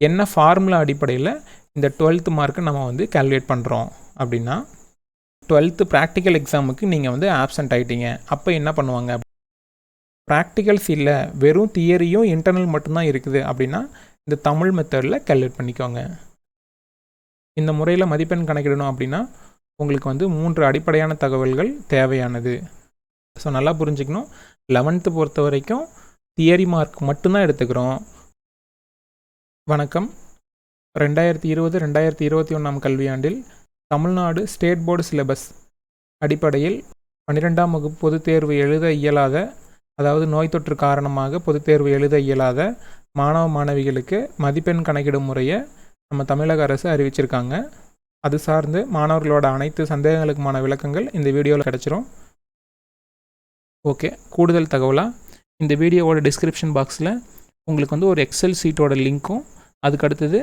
என்ன ஃபார்முலா அடிப்படையில் இந்த 12th மார்க்கை நம்ம வந்து கால்குலேட் பண்ணுறோம் அப்படின்னா, 12th ப்ராக்டிக்கல் எக்ஸாமுக்கு நீங்கள் வந்து ஆப்சண்ட் ஆகிட்டீங்க. அப்போ என்ன பண்ணுவாங்க, ப்ராக்டிகல்ஸ் இல்லை, வெறும் தியரியும் இன்டர்னல் மட்டும்தான் இருக்குது அப்படின்னா இந்த தமிழ் மெத்தடில் கால்குலேட் பண்ணிக்கோங்க. இந்த முறையில் மதிப்பெண் கணக்கிடணும் அப்படின்னா உங்களுக்கு வந்து 3 அடிப்படையான தகவல்கள் தேவையானது. ஸோ நல்லா புரிஞ்சுக்கணும். 11th பொறுத்த வரைக்கும் தியரி மார்க் மட்டும்தான் எடுத்துக்கிறோம். வணக்கம். 2020-2021 கல்வியாண்டில் தமிழ்நாடு ஸ்டேட் போர்டு சிலபஸ் அடிப்படையில் 12ஆம் வகுப்பு பொதுத் தேர்வு எழுத இயலாத, அதாவது நோய் தொற்று காரணமாக பொதுத் தேர்வு எழுத இயலாத மாணவ மாணவிகளுக்கு மதிப்பெண் கணக்கிடும் முறையை நம்ம தமிழக அரசு அறிவிச்சிருக்காங்க. அது சார்ந்து மாணவர்களோட அனைத்து சந்தேகங்களுக்குமான விளக்கங்கள் இந்த வீடியோவில் கிடச்சிரும். ஓகே, கூடுதல் தகவலாக இந்த வீடியோவோட டிஸ்கிரிப்ஷன் பாக்ஸில் உங்களுக்கு வந்து ஒரு எக்ஸல் சீட்டோட லிங்க்கும், அதுக்கு அடுத்தது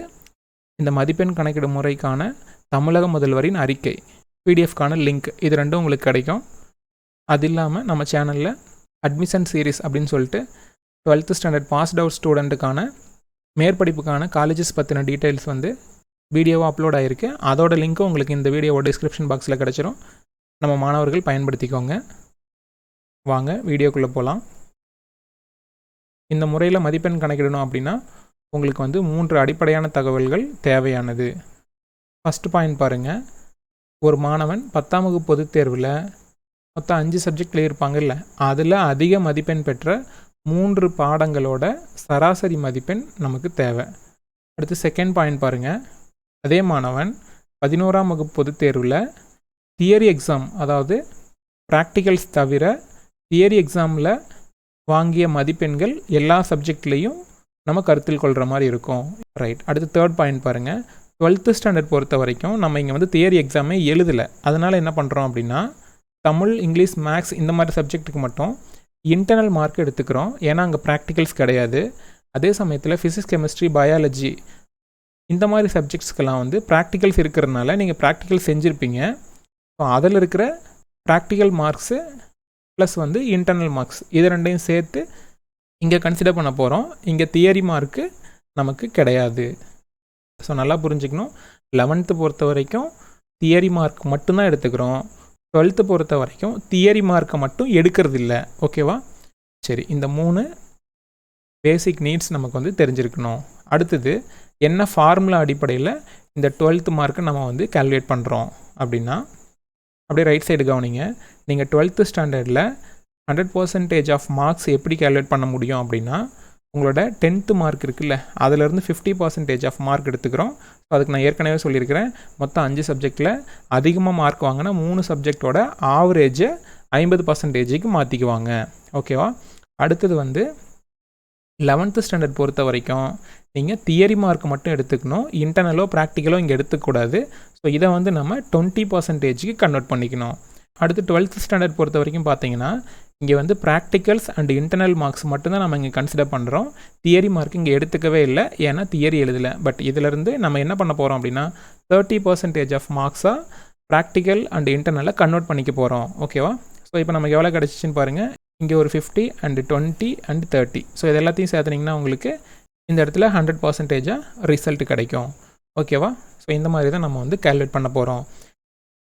இந்த மதிப்பெண் கணக்கிடும் முறைக்கான தமிழக முதல்வரின் அறிக்கை பிடிஎஃப்கான லிங்க், இது ரெண்டும் உங்களுக்கு கிடைக்கும். அது இல்லாமல் நம்ம சேனலில் அட்மிஷன் சீரீஸ் அப்படின்னு சொல்லிட்டு 12th ஸ்டாண்டர்ட் பாஸ்ட் அவுட் ஸ்டூடெண்ட்டுக்கான மேற்படிப்புக்கான காலேஜஸ் பற்றின டீட்டெயில்ஸ் வந்து வீடியோவாக அப்லோட் ஆகிருக்கு. அதோட லிங்க்கும் உங்களுக்கு இந்த வீடியோவோட டிஸ்கிரிப்ஷன் பாக்ஸில் கிடச்சிரும். நம்ம மாணவர்கள் பயன்படுத்திக்கோங்க. வாங்க வீடியோக்குள்ளே போகலாம். இந்த முறையில் மதிப்பெண் கணக்கிடணும் அப்படின்னா உங்களுக்கு வந்து 3 அடிப்படையான தகவல்கள் தேவையானது. ஃபஸ்ட்டு பாயிண்ட் பாருங்கள். ஒரு மாணவன் 10ஆம் வகுப்பு பொதுத் தேர்வில் மொத்தம் 5 சப்ஜெக்டில் இருப்பாங்கல்ல, அதில் அதிக மதிப்பெண் பெற்ற 3 பாடங்களோட சராசரி மதிப்பெண் நமக்கு தேவை. அடுத்து செகண்ட் பாயிண்ட் பாருங்கள். அதே மாணவன் 11ஆம் வகுப்பு பொதுத் தேர்வில் தியரி எக்ஸாம், அதாவது ப்ராக்டிகல்ஸ் தவிர தியரி எக்ஸாமில் வாங்கிய மதிப்பெண்கள் எல்லா சப்ஜெக்ட்லேயும் நம்ம கருத்தில் கொள்கிற மாதிரி இருக்கும். ரைட். அடுத்து தேர்ட் பாயிண்ட் பாருங்கள். 12th ஸ்டாண்டர்ட் பொறுத்த வரைக்கும் நம்ம இங்கே வந்து தியரி எக்ஸாமே எழுதலை. அதனால் என்ன பண்ணுறோம் அப்படின்னா, தமிழ், இங்கிலீஷ், மேக்ஸ் இந்த மாதிரி சப்ஜெக்ட்டுக்கு மட்டும் இன்டர்னல் மார்க் எடுத்துக்கிறோம். ஏன்னா அங்கே ப்ராக்டிகல்ஸ் கிடையாது. அதே சமயத்தில் ஃபிசிக்ஸ், கெமிஸ்ட்ரி, பயாலஜி இந்த மாதிரி சப்ஜெக்ட்ஸ்க்கெல்லாம் வந்து ப்ராக்டிகல்ஸ் இருக்கிறதுனால நீங்கள் ப்ராக்டிக்கல் செஞ்சுருப்பீங்க. ஸோ அதில் இருக்கிற ப்ராக்டிக்கல் மார்க்ஸு ப்ளஸ் வந்து இன்டர்னல் மார்க்ஸ் இது ரெண்டையும் சேர்த்து இங்கே கன்சிடர் பண்ண போகிறோம். இங்கே தியரி மார்க்கு நமக்கு கிடையாது. ஸோ நல்லா புரிஞ்சுக்கணும். 11th பொறுத்த வரைக்கும் தியரி மார்க் மட்டும்தான் எடுத்துக்கிறோம். 12th பொறுத்த வரைக்கும் தியரி மார்க்கை மட்டும் எடுக்கிறது இல்லை. ஓகேவா? சரி, இந்த 3 பேசிக் நீட்ஸ் நமக்கு வந்து தெரிஞ்சிருக்கணும். அடுத்தது என்ன ஃபார்முலா அடிப்படையில் இந்த 12th மார்க்கை நம்ம வந்து கால்குலேட் பண்ணுறோம் அப்படின்னா, அப்படியே ரைட் சைடு கவனிங்க. நீங்கள் 12th ஸ்டாண்டர்டில் 100% ஆஃப் மார்க்ஸ் எப்படி கால்குலேட் பண்ண முடியும் அப்படின்னா, உங்களோட 10th மார்க் இருக்குல்ல, அதிலேருந்து 50% ஆஃப் மார்க் எடுத்துக்கிறோம். ஸோ அதுக்கு நான் ஏற்கனவே சொல்லியிருக்கிறேன். மொத்தம் 5 சப்ஜெக்டில் அதிகமாக மார்க் வாங்கினா 3 சப்ஜெக்டோட ஆவரேஜை 50%க்கு மாற்றிக்குவாங்க. ஓகேவா? அடுத்தது வந்து 11th ஸ்டாண்டர்ட் பொறுத்த வரைக்கும் நீங்கள் தியரி மார்க் மட்டும் எடுத்துக்கணும். இன்டர்னலோ ப்ராக்டிக்கலோ இங்கே எடுத்துக்கூடாது. ஸோ இதை வந்து நம்ம 20%க்கு கன்வெர்ட் பண்ணிக்கணும். அடுத்து 12th ஸ்டாண்டர்ட் பொறுத்த வரைக்கும் பார்த்தீங்கன்னா, இங்கே வந்து ப்ராக்டிக்கல்ஸ் அண்ட் இன்டர்னல் மார்க்ஸ் மட்டும்தான் நம்ம இங்கே கன்சிடர் பண்ணுறோம். தியரி மார்க் இங்கே எடுத்துக்கவே இல்லை, ஏன்னா தியரி எழுதலை. பட் இதிலேருந்து நம்ம என்ன பண்ண போகிறோம் அப்படின்னா, 30% ஆஃப் மார்க்ஸாக ப்ராக்டிக்கல் அண்ட் இன்டர்னலை கன்வெர்ட் பண்ணிக்க போகிறோம். ஓகேவா? ஸோ இப்போ நமக்கு எவ்வளோ கிடச்சிச்சின்னு பாருங்கள். இங்கே ஒரு 50 அண்ட் 20 அண்ட் 30. ஸோ இது எல்லாத்தையும் சேர்த்துனிங்கன்னா உங்களுக்கு இந்த இடத்துல 100% ரிசல்ட் கிடைக்கும். ஓகேவா? ஸோ இந்த மாதிரி தான் நம்ம வந்து கால்குலேட் பண்ண போகிறோம்.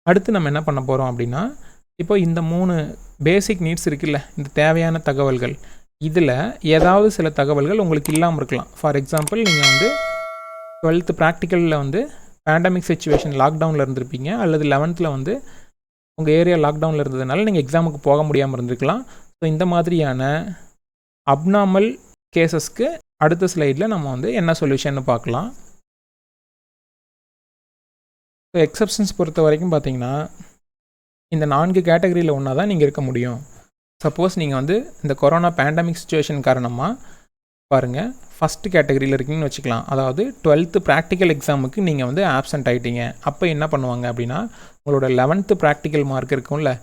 அடுத்து நம்ம என்ன பண்ண போகிறோம் அப்படின்னா, இப்போ இந்த 3 பேசிக் நீட்ஸ் இருக்குல்ல, இந்த தேவையான தகவல்கள், இதில் ஏதாவது சில தகவல்கள் உங்களுக்கு இல்லாமல் இருக்கலாம். ஃபார் எக்ஸாம்பிள், நீங்கள் வந்து 12th ப்ராக்டிக்கலில் வந்து பேண்டமிக் சிச்சுவேஷன் லாக்டவுனில் இருந்திருப்பீங்க, அல்லது 11th வந்து உங்கள் ஏரியா லாக்டவுனில் இருந்ததுனால நீங்கள் எக்ஸாமுக்கு போக முடியாமல் இருந்திருக்கலாம். ஸோ இந்த மாதிரியான அப்நார்மல் கேசஸ்க்கு அடுத்த ஸ்லைடில் நம்ம வந்து என்ன சொல்யூஷன்னு பார்க்கலாம். ஸோ எக்ஸப்ஷன்ஸ் பொறுத்த வரைக்கும் பார்த்தீங்கன்னா, இந்த 4 கேட்டகரியில் ஒன்றா தான் நீங்கள் இருக்க முடியும். சப்போஸ் நீங்கள் வந்து இந்த கொரோனா பேண்டமிக் சிச்சுவேஷன் காரணமாக பாருங்கள், ஃபஸ்ட்டு கேட்டகரியில் இருக்கீங்கன்னு வச்சுக்கலாம். அதாவது 12th ப்ராக்டிக்கல் எக்ஸாமுக்கு நீங்கள் வந்து ஆப்சண்ட் ஆகிட்டீங்க. அப்போ என்ன பண்ணுவாங்க அப்படின்னா, உங்களோட 11th ப்ராக்டிக்கல் மார்க் இருக்கும்ல,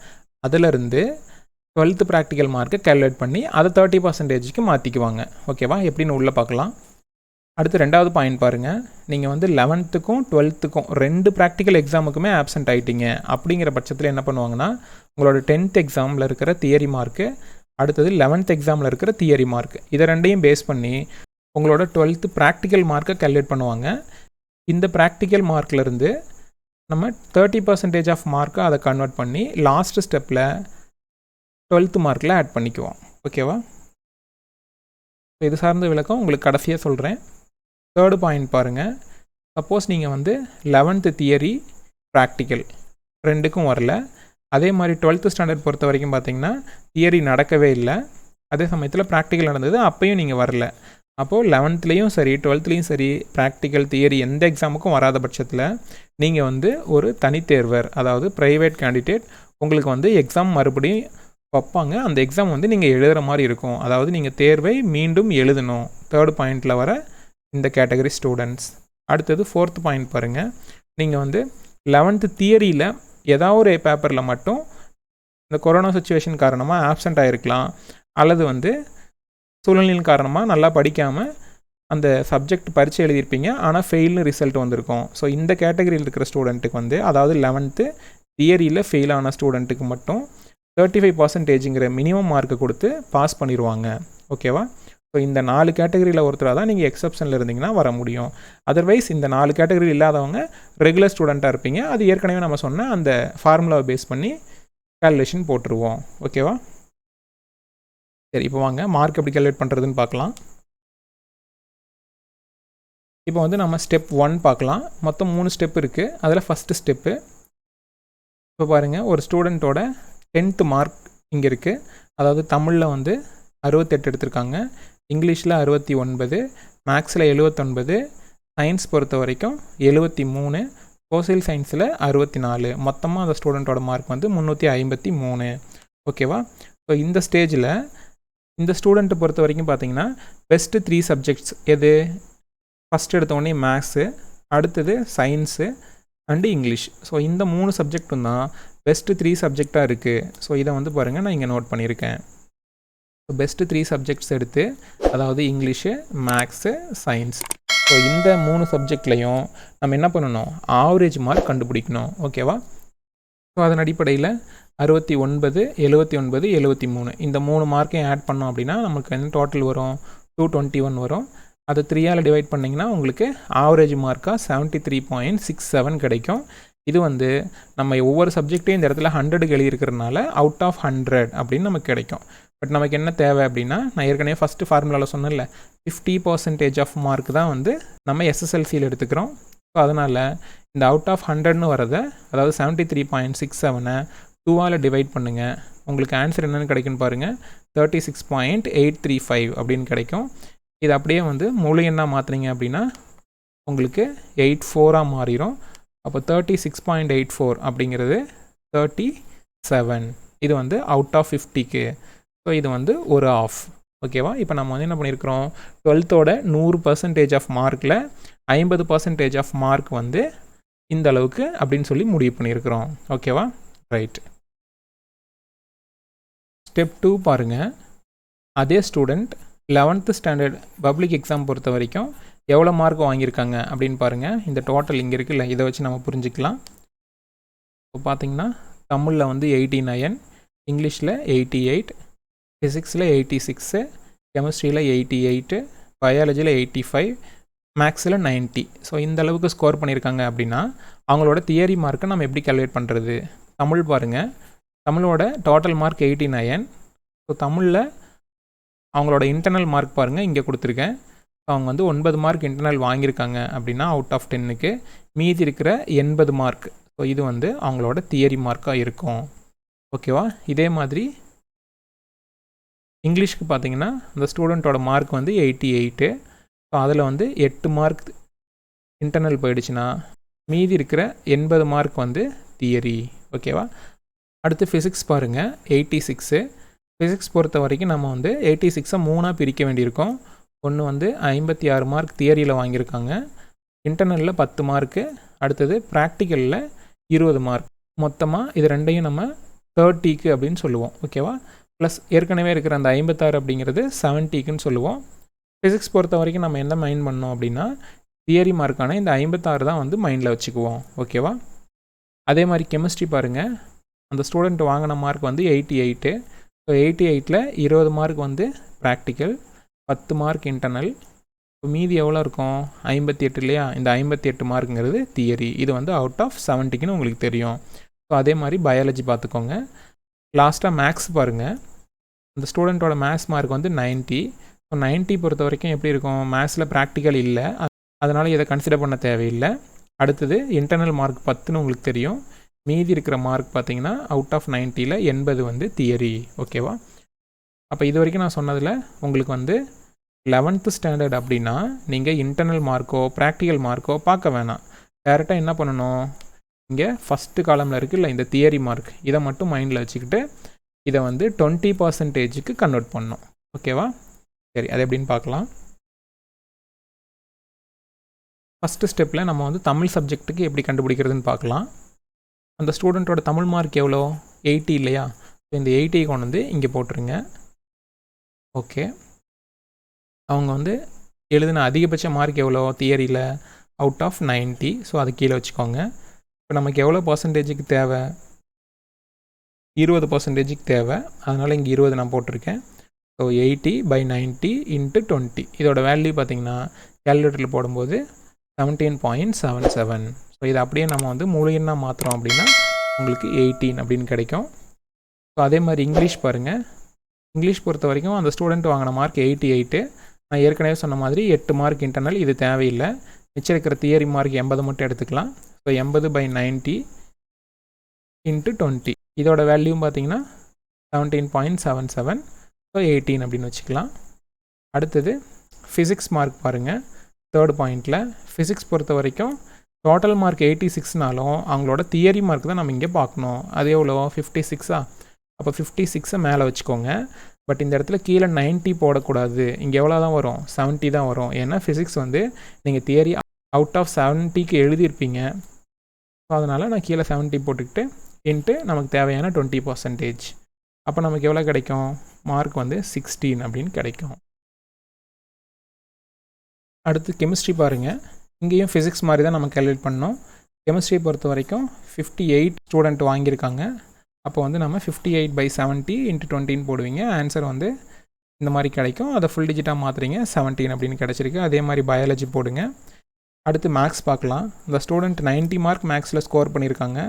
அதிலிருந்து 12th ப்ராக்டிக்கல் மார்க்கை கால்குலேட் பண்ணி அதை 30%க்கு மாற்றிக்குவாங்க. ஓகேவா? எப்படின்னு உள்ளே பார்க்கலாம். அடுத்து 2வது பாயிண்ட் பாருங்கள். நீங்கள் வந்து 11th-க்கும் 12th-க்கும் 2 ப்ராக்டிக்கல் எக்ஸாமுக்குமே ஆப்சண்ட் ஆகிட்டீங்க. அப்படிங்கிற பட்சத்தில் என்ன பண்ணுவாங்கன்னா, உங்களோட 10th எக்ஸாமில் இருக்கிற தியரி மார்க்கு, அடுத்தது 11th எக்ஸாமில் இருக்கிற தியரி மார்க், இதை ரெண்டையும் பேஸ் பண்ணி உங்களோட 12th ப்ராக்டிக்கல் மார்க்கை கேல்குலேட் பண்ணுவாங்க. இந்த ப்ராக்டிக்கல் மார்க்லேருந்து நம்ம 30% ஆஃப் மார்க்கை அதை கன்வெர்ட் பண்ணி லாஸ்ட் ஸ்டெப்பில் 12th மார்க்கில் ஆட் பண்ணிக்குவோம். ஓகேவா? இது சார்ந்த விளக்கம் உங்களுக்கு கடைசியாக சொல்கிறேன். 3rd பாயிண்ட் பாருங்கள். சப்போஸ் நீங்கள் வந்து 11th தியரி ப்ராக்டிக்கல் ரெண்டுக்கும் வரல, அதே மாதிரி 12th ஸ்டாண்டர்ட் பொறுத்த வரைக்கும் பார்த்தீங்கன்னா தியரி நடக்கவே இல்லை, அதே சமயத்தில் ப்ராக்டிக்கல் நடந்தது, அப்பையும் நீங்கள் வரல. அப்போது 11த்லேயும் சரி 12த்லேயும் சரி ப்ராக்டிக்கல் தியரி எந்த எக்ஸாமுக்கும் வராத பட்சத்தில் நீங்கள் வந்து ஒரு தனித்தேர்வர், அதாவது ப்ரைவேட் கேண்டிடேட், உங்களுக்கு வந்து எக்ஸாம் மறுபடியும் வைப்பாங்க. அந்த எக்ஸாம் வந்து நீங்கள் எழுதுகிற மாதிரி இருக்கும். அதாவது நீங்கள் தேர்வை மீண்டும் எழுதணும். 3rd பாயிண்டில் வர இந்த கேட்டகரி ஸ்டூடெண்ட்ஸ். அடுத்தது 4th பாயிண்ட் பாருங்கள். நீங்கள் வந்து 11th தியரியில் ஏதாவது ஒரு பேப்பரில் மட்டும் இந்த கொரோனா சுச்சுவேஷன் காரணமாக ஆப்சண்ட் ஆகிருக்கலாம், அல்லது வந்து சூழ்நிலையின் காரணமாக நல்லா படிக்காமல் அந்த சப்ஜெக்ட் பரீட்சை எழுதியிருப்பீங்க, ஆனால் ஃபெயில்னு ரிசல்ட் வந்திருக்கும். ஸோ இந்த கேட்டகரியில் இருக்கிற ஸ்டூடெண்ட்டுக்கு வந்து, அதாவது 11th தியரியில் ஃபெயில் ஆன ஸ்டூடெண்ட்டுக்கு மட்டும் 35%ங்கிற மினிமம் மார்க்கு கொடுத்து பாஸ் பண்ணிடுவாங்க. ஓகேவா? ஸோ இந்த 4 கேட்டகரியில் ஒருத்தராக தான் நீங்கள் எக்ஸப்ஷனில் இருந்தீங்கன்னா வர முடியும். அதர்வைஸ் இந்த 4 கேட்டகரி இல்லாதவங்க ரெகுலர் ஸ்டூடெண்ட்டாக இருப்பீங்க. அது ஏற்கனவே நம்ம சொன்ன அந்த ஃபார்முலாவை பேஸ் பண்ணி கால்குலேஷன் போட்டுருவோம். ஓகேவா? சரி, இப்போ வாங்க மார்க் எப்படி கால்குலேட் பண்ணுறதுன்னு பார்க்கலாம். இப்போ வந்து நம்ம ஸ்டெப் 1 பார்க்கலாம். மொத்தம் 3 ஸ்டெப் இருக்குது. அதில் ஃபஸ்ட்டு ஸ்டெப்பு இப்போ பாருங்கள், ஒரு ஸ்டூடெண்ட்டோட 10th மார்க் இங்கே இருக்குது. அதாவது தமிழில் வந்து 68 எடுத்திருக்காங்க, இங்கிலீஷில் 69, மேக்ஸில் 79, சயின்ஸ் பொறுத்த வரைக்கும் 73, சோசியல் சயின்ஸில் 64. மொத்தமாக அந்த ஸ்டூடெண்ட்டோட மார்க் வந்து 353. ஓகேவா? ஸோ இந்த ஸ்டேஜில் இந்த ஸ்டூடெண்ட்டை பொறுத்த வரைக்கும் பார்த்தீங்கன்னா பெஸ்ட்டு 3 சப்ஜெக்ட்ஸ் எது? ஃபஸ்ட் எடுத்தோடனே மேக்ஸு, அடுத்தது சயின்ஸு அண்டு இங்கிலீஷ். ஸோ இந்த 3 சப்ஜெக்ட்டும் தான் பெஸ்ட்டு 3 சப்ஜெக்டாக இருக்குது. ஸோ இதை வந்து பாருங்கள், நான் இங்கே நோட் பண்ணியிருக்கேன். ஸோ பெஸ்ட்டு 3 சப்ஜெக்ட்ஸ் எடுத்து, அதாவது இங்கிலீஷு, மேக்ஸு, சயின்ஸ். ஸோ இந்த 3 சப்ஜெக்ட்லேயும் நம்ம என்ன பண்ணணும்? ஆவரேஜ் மார்க் கண்டுபிடிக்கணும். ஓகேவா? ஸோ அதன் அடிப்படையில் 69, 79, 73 இந்த 3 மார்க்கையும் ஆட் பண்ணோம் அப்படின்னா நமக்கு என்ன டோட்டல் வரும்? 221 வரும். அதை 3ஆல் டிவைட் பண்ணிங்கன்னா உங்களுக்கு ஆவரேஜ் மார்க்காக 73.67 கிடைக்கும். இது வந்து நம்ம ஒவ்வொரு சப்ஜெக்டையும் இந்த இடத்துல 100க்கு எழுதியிருக்கிறதுனால அவுட் ஆஃப் 100 அப்படின்னு நமக்கு கிடைக்கும். பட் நமக்கு என்ன தேவை அப்படின்னா, நான் ஏற்கனவே ஃபஸ்ட்டு ஃபார்முலாவில் சொன்னேன்ல, 50% ஆஃப் மார்க் தான் வந்து நம்ம எஸ்எஸ்எல்சியில் எடுத்துக்கிறோம். ஸோ அதனால் இந்த அவுட் ஆஃப் 100ன்னு வரதை, அதாவது 73.67 2ஆல் டிவைட் பண்ணுங்கள். உங்களுக்கு ஆன்சர் என்னென்னு கிடைக்குன்னு பாருங்கள். 36.835 அப்படின்னு கிடைக்கும். இது அப்படியே வந்து முழு எண்ணாக மாற்றுனீங்க அப்படின்னா உங்களுக்கு 84ஆக மாறிடும். அப்போ 36.84 அப்படிங்கிறது 37. இது வந்து அவுட் ஆஃப் 50க்கு. ஸோ இது வந்து ஒரு ஆஃப். ஓகேவா? இப்போ நம்ம வந்து என்ன பண்ணியிருக்கிறோம்? 12th 100% ஆஃப் மார்க்கில் 50% ஆஃப் மார்க் வந்து இந்த அளவுக்கு அப்படின்னு சொல்லி முடிவு பண்ணியிருக்கிறோம். ஓகேவா? ரைட். ஸ்டெப் 2 பாருங்கள். அதே student 11th standard public exam பொறுத்த வரைக்கும் எவ்வளோ மார்க் வாங்கியிருக்காங்க அப்படின்னு பாருங்கள். இந்த டோட்டல் இங்கே இருக்குல்ல, இதை வச்சு நம்ம புரிஞ்சுக்கலாம். இப்போ பார்த்தீங்கன்னா தமிழில் வந்து 89, இங்கிலீஷில் 88, ஃபிசிக்ஸில் 86, கெமிஸ்ட்ரியில் 88, பயாலஜியில் 85, மேக்ஸில் 90. ஸோ இந்த அளவுக்கு ஸ்கோர் பண்ணியிருக்காங்க அப்படின்னா அவங்களோட தியரி மார்க்கை நம்ம எப்படி கால்குலேட் பண்ணுறது? தமிழ் பாருங்கள். தமிழோட டோட்டல் மார்க் 89. ஸோ தமிழில் அவங்களோட இன்டர்னல் மார்க் பாருங்கள், இங்கே கொடுத்துருக்கேன். அவங்க வந்து 9 மார்க் இன்டர்னல் வாங்கியிருக்காங்க அப்படின்னா அவுட் ஆஃப் 10க்கு மீதி இருக்கிற 80 மார்க். ஸோ இது வந்து அவங்களோட தியரி மார்க்காக இருக்கும். ஓகேவா? இதே மாதிரி இங்கிலீஷ்க்கு பார்த்தீங்கன்னா அந்த ஸ்டூடெண்ட்டோட மார்க் வந்து 88. ஸோ அதில் வந்து 8 மார்க் இன்டர்னல் போயிடுச்சுன்னா மீதி இருக்கிற 80 மார்க் வந்து தியரி. ஓகேவா? அடுத்து ஃபிசிக்ஸ் பாருங்கள், 86. ஃபிசிக்ஸ் பொறுத்த வரைக்கும் நம்ம வந்து 86 3ஆக பிரிக்க வேண்டியிருக்கோம். ஒன்று வந்து 56 மார்க் தியரியில் வாங்கியிருக்காங்க, இன்டர்னலில் 10 மார்க்கு, அடுத்தது ப்ராக்டிக்கலில் 20 மார்க். மொத்தமாக இது ரெண்டையும் நம்ம 30க்கு அப்படின்னு சொல்லுவோம். ஓகேவா? ப்ளஸ் ஏற்கனவே இருக்கிற அந்த 56 அப்படிங்கிறது 70க்குன்னு சொல்லுவோம். ஃபிசிக்ஸ் பொறுத்த வரைக்கும் நம்ம என்ன மைண்ட் பண்ணோம் அப்படின்னா, தியரி மார்க்கான இந்த 56 தான் வந்து மைண்டில் வச்சுக்குவோம். ஓகேவா? அதே மாதிரி கெமிஸ்ட்ரி பாருங்கள். அந்த ஸ்டூடெண்ட் வாங்கின மார்க் வந்து 88. ஸோ 88ல் 20 மார்க் வந்து ப்ராக்டிக்கல், 10 மார்க் இன்டர்னல், இப்போ மீதி எவ்வளோ இருக்கும் 58 இல்லையா? இந்த 58 மார்க்குங்கிறது தியரி. இது வந்து அவுட் ஆஃப் 70க்குன்னு உங்களுக்கு தெரியும். ஸோ அதே மாதிரி பயாலஜி பார்த்துக்கோங்க. லாஸ்ட்டாக மேக்ஸ் பாருங்கள். அந்த ஸ்டூடெண்ட்டோட மேத்ஸ் மார்க் வந்து 90. ஸோ 90 பொறுத்த வரைக்கும் எப்படி இருக்கும்? மேத்ஸில் ப்ராக்டிக்கல் இல்லை, அதனால் இதை கன்சிடர் பண்ண தேவையில்லை. அடுத்தது இன்டர்னல் மார்க் 10ன்னு உங்களுக்கு தெரியும். மீதி இருக்கிற மார்க் பார்த்தீங்கன்னா அவுட் ஆஃப் 90ல் 80 வந்து தியரி. ஓகேவா? அப்போ இது வரைக்கும் நான் சொன்னதில் உங்களுக்கு வந்து 11th ஸ்டாண்டர்ட் அப்படின்னா நீங்கள் இன்டர்னல் மார்க்கோ ப்ராக்டிக்கல் மார்க்கோ பார்க்க வேணாம். டேரெக்டாக என்ன பண்ணணும்? இங்கே ஃபஸ்ட்டு காலமில் இருக்குல்ல இந்த தியரி மார்க், இதை மட்டும் மைண்டில் வச்சுக்கிட்டு இதை வந்து 20%க்கு கன்வெர்ட் பண்ணணும். ஓகேவா? சரி, அது எப்படின்னு பார்க்கலாம். ஃபஸ்ட்டு ஸ்டெப்பில் நம்ம வந்து தமிழ் சப்ஜெக்ட்டுக்கு எப்படி கண்டுபிடிக்கிறதுன்னு பார்க்கலாம். அந்த ஸ்டூடெண்ட்டோட தமிழ் மார்க் எவ்வளோ? 80 இல்லையா? ஸோ இந்த 80 கொண்டு வந்து இங்கே போட்டுருங்க. ஓகே, அவங்க வந்து எழுதின அதிகபட்ச மார்க் எவ்வளோ தியரியில்? Out of 90. ஸோ அது கீழே வச்சுக்கோங்க. இப்போ நமக்கு எவ்வளோ பர்சன்டேஜுக்கு தேவை? 20%க்கு தேவை. அதனால் இங்கே 20 நான் போட்டிருக்கேன். ஸோ 80/90 × 20. இதோட வேல்யூ பார்த்திங்கன்னா கேல்குலேட்டரில் போடும்போது 17.77. ஸோ இதை அப்படியே நம்ம வந்து முழு எண்ணாக மாற்றுறோம் அப்படின்னா உங்களுக்கு 18 அப்படின்னு கிடைக்கும். ஸோ அதே மாதிரி இங்கிலீஷ் பாருங்கள். இங்கிலீஷ் பொறுத்த வரைக்கும் அந்த ஸ்டூடெண்ட் வாங்கின மார்க் 88. நான் ஏற்கனவே சொன்ன மாதிரி 8 மார்க் இன்டர்னல், இது தேவையில்லை. மிச்சம் இருக்கிற தியரி மார்க் 80 மட்டும் எடுத்துக்கலாம். ஸோ 80/90 × 20. இதோட வேல்யூ பார்த்தீங்கன்னா 17.77. ஸோ 18 அப்படின்னு வச்சுக்கலாம். அடுத்தது ஃபிசிக்ஸ் மார்க் பாருங்கள். தேர்ட் பாயிண்டில் ஃபிசிக்ஸ் பொறுத்த வரைக்கும் டோட்டல் மார்க் 86னாலும் அவங்களோட தியரி மார்க் தான் நம்ம இங்கே பார்க்கணும். அது எவ்வளோ? 56. அப்போ 56 மேலே வச்சுக்கோங்க. பட் இந்த இடத்துல கீழே 90 போடக்கூடாது. இங்கே எவ்வளோ தான் வரும்? 70 தான் வரும். ஏன்னா ஃபிசிக்ஸ் வந்து நீங்கள் தியரி அவுட் ஆஃப் 70க்கு எழுதியிருப்பீங்க. ஸோ அதனால் நான் கீழே 70 போட்டுக்கிட்டு இன்ட்டு நமக்கு தேவையான 20%. அப்போ நமக்கு எவ்வளோ கிடைக்கும்? மார்க் வந்து 16 அப்படின்னு கிடைக்கும். அடுத்து கெமிஸ்ட்ரி பாருங்கள். இங்கேயும் ஃபிசிக்ஸ் மாதிரி தான் நம்ம கேல்குலேட் பண்ணோம். கெமிஸ்ட்ரி பொறுத்த வரைக்கும் 58 ஸ்டூடெண்ட் வாங்கியிருக்காங்க. அப்போ வந்து நம்ம 58/70 × 20 போடுவீங்க. ஆன்சர் வந்து இந்த மாதிரி கிடைக்கும். அதை ஃபுல் டிஜிட்டாக மாற்றுறீங்க, 17 அப்படின்னு கிடச்சிருக்கு. அதே மாதிரி பயாலஜி போடுங்க. அடுத்து மேக்ஸ் பார்க்கலாம். இந்த ஸ்டூடெண்ட் 90 மார்க் மேக்ஸில் ஸ்கோர் பண்ணியிருக்காங்க.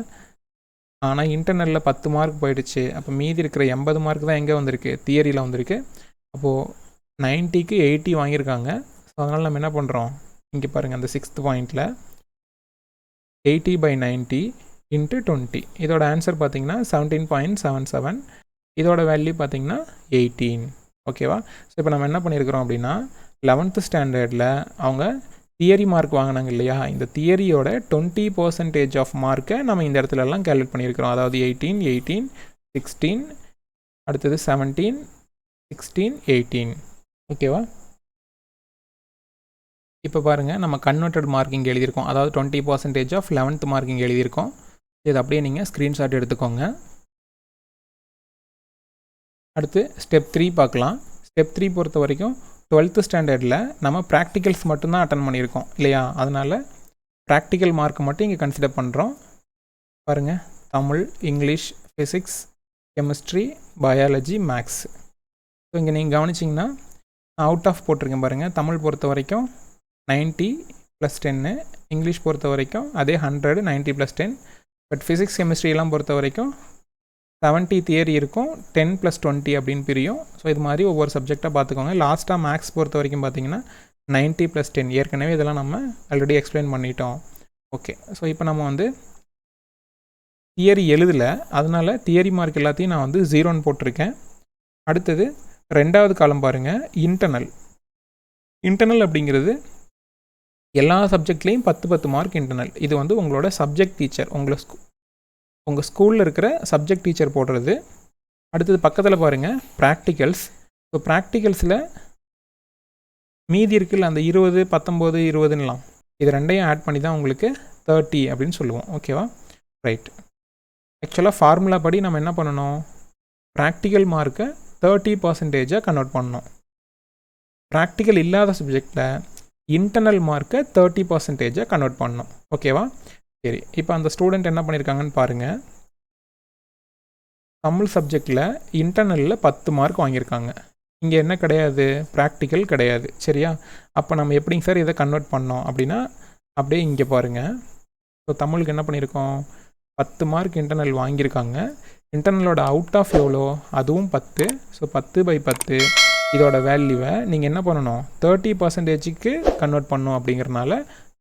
ஆனால் இன்டர்னலில் 10 மார்க் போயிடுச்சு. அப்போ மீதி இருக்கிற 80 மார்க் தான் எங்கே வந்திருக்கு? தியரியில் வந்திருக்கு. அப்போது 90க்கு 80 வாங்கியிருக்காங்க. ஸோ அதனால் நம்ம என்ன பண்ணுறோம்? இங்கே பாருங்கள், அந்த 6th பாயிண்டில் 80/90 × 20. இதோட ஆன்சர் பார்த்தீங்கன்னா 17.77. இதோட வேல்யூ பார்த்தீங்கன்னா 18. ஓகேவா? ஸோ இப்போ நம்ம என்ன பண்ணியிருக்கிறோம் அப்படின்னா 11th ஸ்டாண்டர்டில் அவங்க தியரி மார்க் வாங்கினாங்க இல்லையா? இந்த தியரியோட 20% ஆஃப் மார்க்கை நம்ம இந்த இடத்துலலாம் கேல்குலேட் பண்ணியிருக்கிறோம். அதாவது 18, 18, 16, அடுத்தது 17, 16, 18. ஓகேவா? இப்போ பாருங்கள், நம்ம கன்வெர்டட் மார்க்கிங் எழுதியிருக்கோம். அதாவது 20% ஆஃப் 11th மார்க்கிங் எழுதியிருக்கோம். இது அப்படியே நீங்கள் ஸ்க்ரீன்ஷாட் எடுத்துக்கோங்க. அடுத்து ஸ்டெப் 3 பார்க்கலாம். ஸ்டெப் 3 பொறுத்த வரைக்கும் 12th ஸ்டாண்டர்டில் நம்ம ப்ராக்டிகல்ஸ் மட்டும்தான் அட்டன் பண்ணியிருக்கோம் இல்லையா? அதனால் ப்ராக்டிக்கல் மார்க் மட்டும் இங்கே கன்சிடர் பண்ணுறோம். பாருங்கள், Tamil, English, physics, chemistry, biology, maths. So இங்கே நீங்கள் கவனிச்சிங்கன்னா அவுட் ஆஃப் போட்டிருக்கேன் பாருங்கள். தமிழ் பொறுத்த வரைக்கும் 90 + 10, இங்கிலீஷ் பொறுத்த வரைக்கும் அதே 100, 90 + 10. பட் ஃபிசிக்ஸ் கெமிஸ்ட்ரியெல்லாம் பொறுத்த வரைக்கும் 70 தியரி இருக்கும், 10 + 20 அப்படின்னு பிரியும். ஸோ இது மாதிரி ஒவ்வொரு சப்ஜெக்டாக பார்த்துக்கோங்க. லாஸ்ட்டாக மேக்ஸ் பொறுத்த வரைக்கும் பார்த்தீங்கன்னா 90 + 10. ஏற்கனவே இதெல்லாம் நம்ம ஆல்ரெடி எக்ஸ்பிளைன் பண்ணிட்டோம். ஓகே, ஸோ இப்போ நம்ம வந்து தியரி எழுதலை, அதனால் தியரி மார்க் எல்லாத்தையும் நான் வந்து 0ன்னு போட்டிருக்கேன். அடுத்தது 2வது காலம் பாருங்கள், இன்டர்னல். இன்டர்னல் அப்படிங்கிறது எல்லா சப்ஜெக்ட்லேயும் 10 மார்க் இன்டர்னல். இது வந்து உங்களோட சப்ஜெக்ட் டீச்சர், உங்கள் ஸ்கூலில் இருக்கிற சப்ஜெக்ட் டீச்சர் போடுறது. அடுத்தது பக்கத்தில் பாருங்கள் ப்ராக்டிகல்ஸ். ஸோ ப்ராக்டிகல்ஸில் மீதி இருக்குல்ல அந்த 20, 19, 20ன்னுலாம், இது ரெண்டையும் ஆட் பண்ணி தான் உங்களுக்கு 30 அப்படின்னு சொல்லுவோம். ஓகேவா? ரைட். ஆக்சுவலாக ஃபார்முலா படி நம்ம என்ன பண்ணணும்? ப்ராக்டிக்கல் மார்க்கை 30%ஆக கன்வெர்ட் பண்ணணும். ப்ராக்டிக்கல் இல்லாத சப்ஜெக்டில் இன்டர்னல் மார்க்கை 30%ஆக கன்வெர்ட் பண்ணணும். ஓகேவா? சரி, இப்போ அந்த ஸ்டூடெண்ட் என்ன பண்ணியிருக்காங்கன்னு பாருங்கள். தமிழ் சப்ஜெக்டில் இன்டர்னலில் 10 மார்க் வாங்கியிருக்காங்க. இங்கே என்ன கிடையாது, ப்ராக்டிக்கல் கிடையாது. சரியா? அப்போ நம்ம எப்படிங்க சார் இதை கன்வெர்ட் பண்ணோம் அப்படின்னா, அப்படியே இங்கே பாருங்கள். ஸோ தமிழுக்கு என்ன பண்ணியிருக்கோம், 10 மார்க் இன்டர்னல் வாங்கியிருக்காங்க. இன்டர்னலோட அவுட் ஆஃப் எவ்வளோ, அதுவும் 10. ஸோ 10/10 இதோட வேல்யூவை நீங்கள் என்ன பண்ணணும், 30%க்கு கன்வெர்ட் பண்ணணும். அப்படிங்கிறனால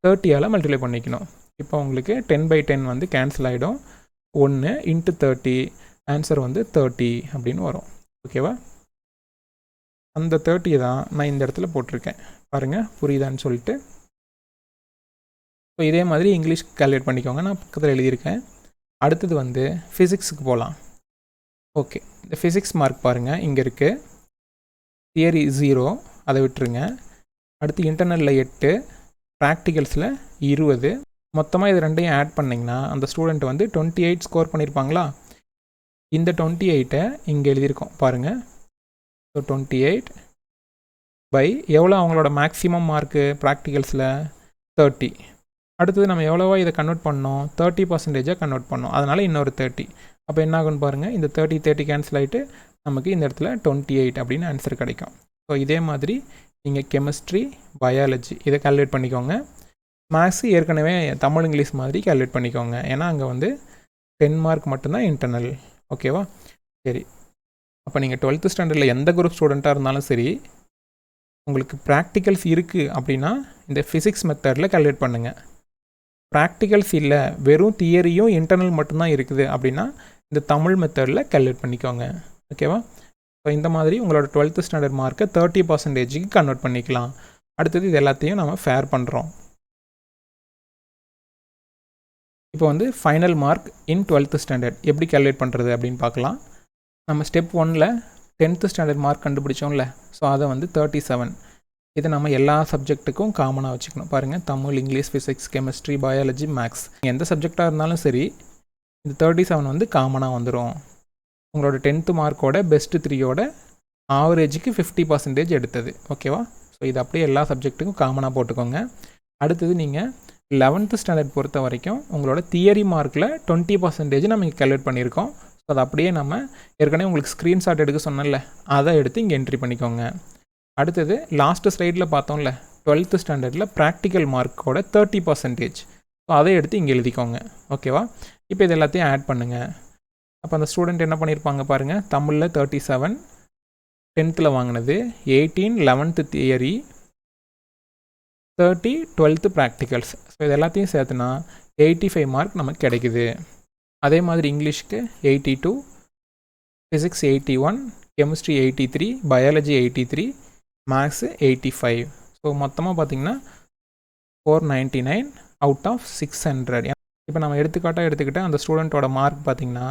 30ஆல் மல்டிப்ளை பண்ணிக்கணும். இப்போ உங்களுக்கு 10/10 வந்து கேன்சல் ஆகிடும். 1 × 30 ஆன்சர் வந்து 30 அப்படின்னு வரும். ஓகேவா? அந்த 30 தான் நான் இந்த இடத்துல போட்டிருக்கேன். பாருங்கள் புரியுதான்னு சொல்லிட்டு. ஸோ இதே மாதிரி இங்கிலீஷ் கால்குலேட் பண்ணிக்கோங்க, நான் பக்கத்தில் எழுதியிருக்கேன். அடுத்தது வந்து ஃபிசிக்ஸுக்கு போகலாம். ஓகே, இந்த ஃபிசிக்ஸ் மார்க் பாருங்கள், இங்கே இருக்குது. தியரி 0, அதை விட்டுருங்க. அடுத்து இன்டர்னலில் 8, ப்ராக்டிகல்ஸில் 20. மொத்தமாக இது ரெண்டையும் ஆட் பண்ணிங்கன்னா அந்த ஸ்டூடெண்ட் வந்து 28 ஸ்கோர் பண்ணியிருப்பாங்களா? இந்த 28 இங்கே எழுதியிருக்கோம் பாருங்கள். ஸோ 28 பை எவ்வளோ அவங்களோட மேக்ஸிமம் மார்க்கு ப்ராக்டிகல்ஸில் 30. அடுத்தது நம்ம எவ்வளோவா இதை கன்வெர்ட் பண்ணோம், 30%ஆக கன்வெர்ட் பண்ணோம். அதனால் இன்னொரு 30. அப்போ என்ன ஆகுன்னு பாருங்கள், இந்த 30 கேன்சல் ஆகிட்டு நமக்கு இந்த இடத்துல 28 அப்படின்னு ஆன்சர் கிடைக்கும். ஸோ இதே மாதிரி நீங்கள் கெமிஸ்ட்ரி, பயாலஜி இதை கால்குலேட் பண்ணிக்கோங்க. மேக்ஸு ஏற்கனவே தமிழ் இங்கிலீஷ் மாதிரி கால்குலேட் பண்ணிக்கோங்க. ஏன்னா அங்கே வந்து 10 மார்க் மட்டும்தான் இன்டர்னல். ஓகேவா? சரி, அப்போ நீங்கள் 12th ஸ்டாண்டர்டில் எந்த குரூப் ஸ்டூடெண்ட்டாக இருந்தாலும் சரி, உங்களுக்கு ப்ராக்டிகல்ஸ் இருக்குது அப்படின்னா இந்த ஃபிசிக்ஸ் மெத்தடில் கால்குலேட் பண்ணுங்கள். ப்ராக்டிகல்ஸ் இல்லை, வெறும் தியரியும் இன்டர்னல் மட்டும்தான் இருக்குது அப்படின்னா இந்த தமிழ் மெத்தடில் கால்குலேட் பண்ணிக்கோங்க. ஓகேவா? ஸோ இந்த மாதிரி உங்களோட 12th ஸ்டாண்டர்ட் மார்க்கை 30%க்கு கன்வெர்ட் பண்ணிக்கலாம். அடுத்தது இது எல்லாத்தையும் நம்ம ஃபேர் பண்ணுறோம். இப்போ வந்து final mark in 12th standard எப்படி கால்குலேட் பண்ணுறது அப்படின்னு பார்க்கலாம். நம்ம ஸ்டெப் 1ல் 10th ஸ்டாண்டர்ட் மார்க் கண்டுபிடிச்சோம்ல, ஸோ அதை வந்து 37. இதை நம்ம எல்லா சப்ஜெக்ட்டுக்கும் காமனாக வச்சுக்கணும். பாருங்கள், Tamil, English, physics, chemistry, biology, maths எந்த சப்ஜெக்டாக இருந்தாலும் சரி இந்த 37 வந்து காமனாக வந்துடும். உங்களோட 10th மார்க்கோட பெஸ்ட்டு 3யோட ஆவரேஜுக்கு 50% எடுத்தது. ஓகேவா? ஸோ இது அப்படியே எல்லா சப்ஜெக்ட்டுக்கும் காமனாக போட்டுக்கோங்க. அடுத்தது நீங்கள் 11th ஸ்டாண்டர்ட் பொறுத்த வரைக்கும் உங்களோட தியரி மார்க்கில் 20% நம்ம இங்கே கால்குலேட் பண்ணியிருக்கோம். ஸோ அதை அப்படியே நம்ம ஏற்கனவே உங்களுக்கு ஸ்க்ரீன்ஷாட் எடுக்க சொன்னல, அதை எடுத்து இங்கே என்ட்ரி பண்ணிக்கோங்க. அடுத்தது லாஸ்ட்டு ஸ்லைடில் பார்த்தோம்ல, 12th ஸ்டாண்டர்டில் ப்ராக்டிக்கல் மார்க்கோட 30%. ஸோ அதை எடுத்து இங்கே எழுதிக்கோங்க. ஓகேவா? இப்போ இது எல்லாத்தையும் ஆட் பண்ணுங்கள். அப்போ அந்த ஸ்டூடெண்ட் என்ன பண்ணியிருப்பாங்க பாருங்கள், தமிழில் 37, 10th வாங்கினது, 18 11th theory, 30 12th practicals. So இது எல்லாத்தையும் சேர்த்துனா 85 மார்க் நமக்கு கிடைக்குது. அதே மாதிரி இங்கிலீஷ்க்கு 82, physics 81, chemistry 83, biology 83, maths 85. So மொத்தமாக பார்த்திங்கன்னா 499 அவுட் ஆஃப் 600. இப்போ நம்ம எடுத்துக்காட்டாக எடுத்துக்கிட்டால் அந்த ஸ்டூடெண்ட்டோட மார்க் பார்த்திங்கன்னா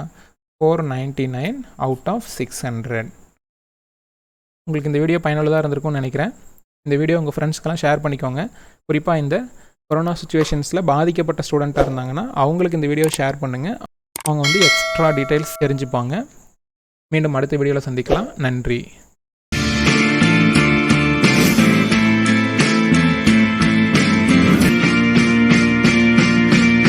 499 அவுட் ஆஃப் 600. உங்களுக்கு இந்த வீடியோ பயனுள்ளதாக இருந்திருக்கும்னு நினைக்கிறேன். இந்த வீடியோ உங்கள் ஃப்ரெண்ட்ஸ்க்கெல்லாம் ஷேர் பண்ணிக்கோங்க. குறிப்பாக இந்த கொரோனா சுச்சுவேஷன்ஸில் பாதிக்கப்பட்ட ஸ்டூடெண்ட்டாக இருந்தாங்கன்னா அவங்களுக்கு இந்த வீடியோ ஷேர் பண்ணுங்கள். அவங்க வந்து எக்ஸ்ட்ரா டீட்டெயில்ஸ் தெரிஞ்சுப்பாங்க. மீண்டும் அடுத்த வீடியோவில் சந்திக்கலாம். நன்றி.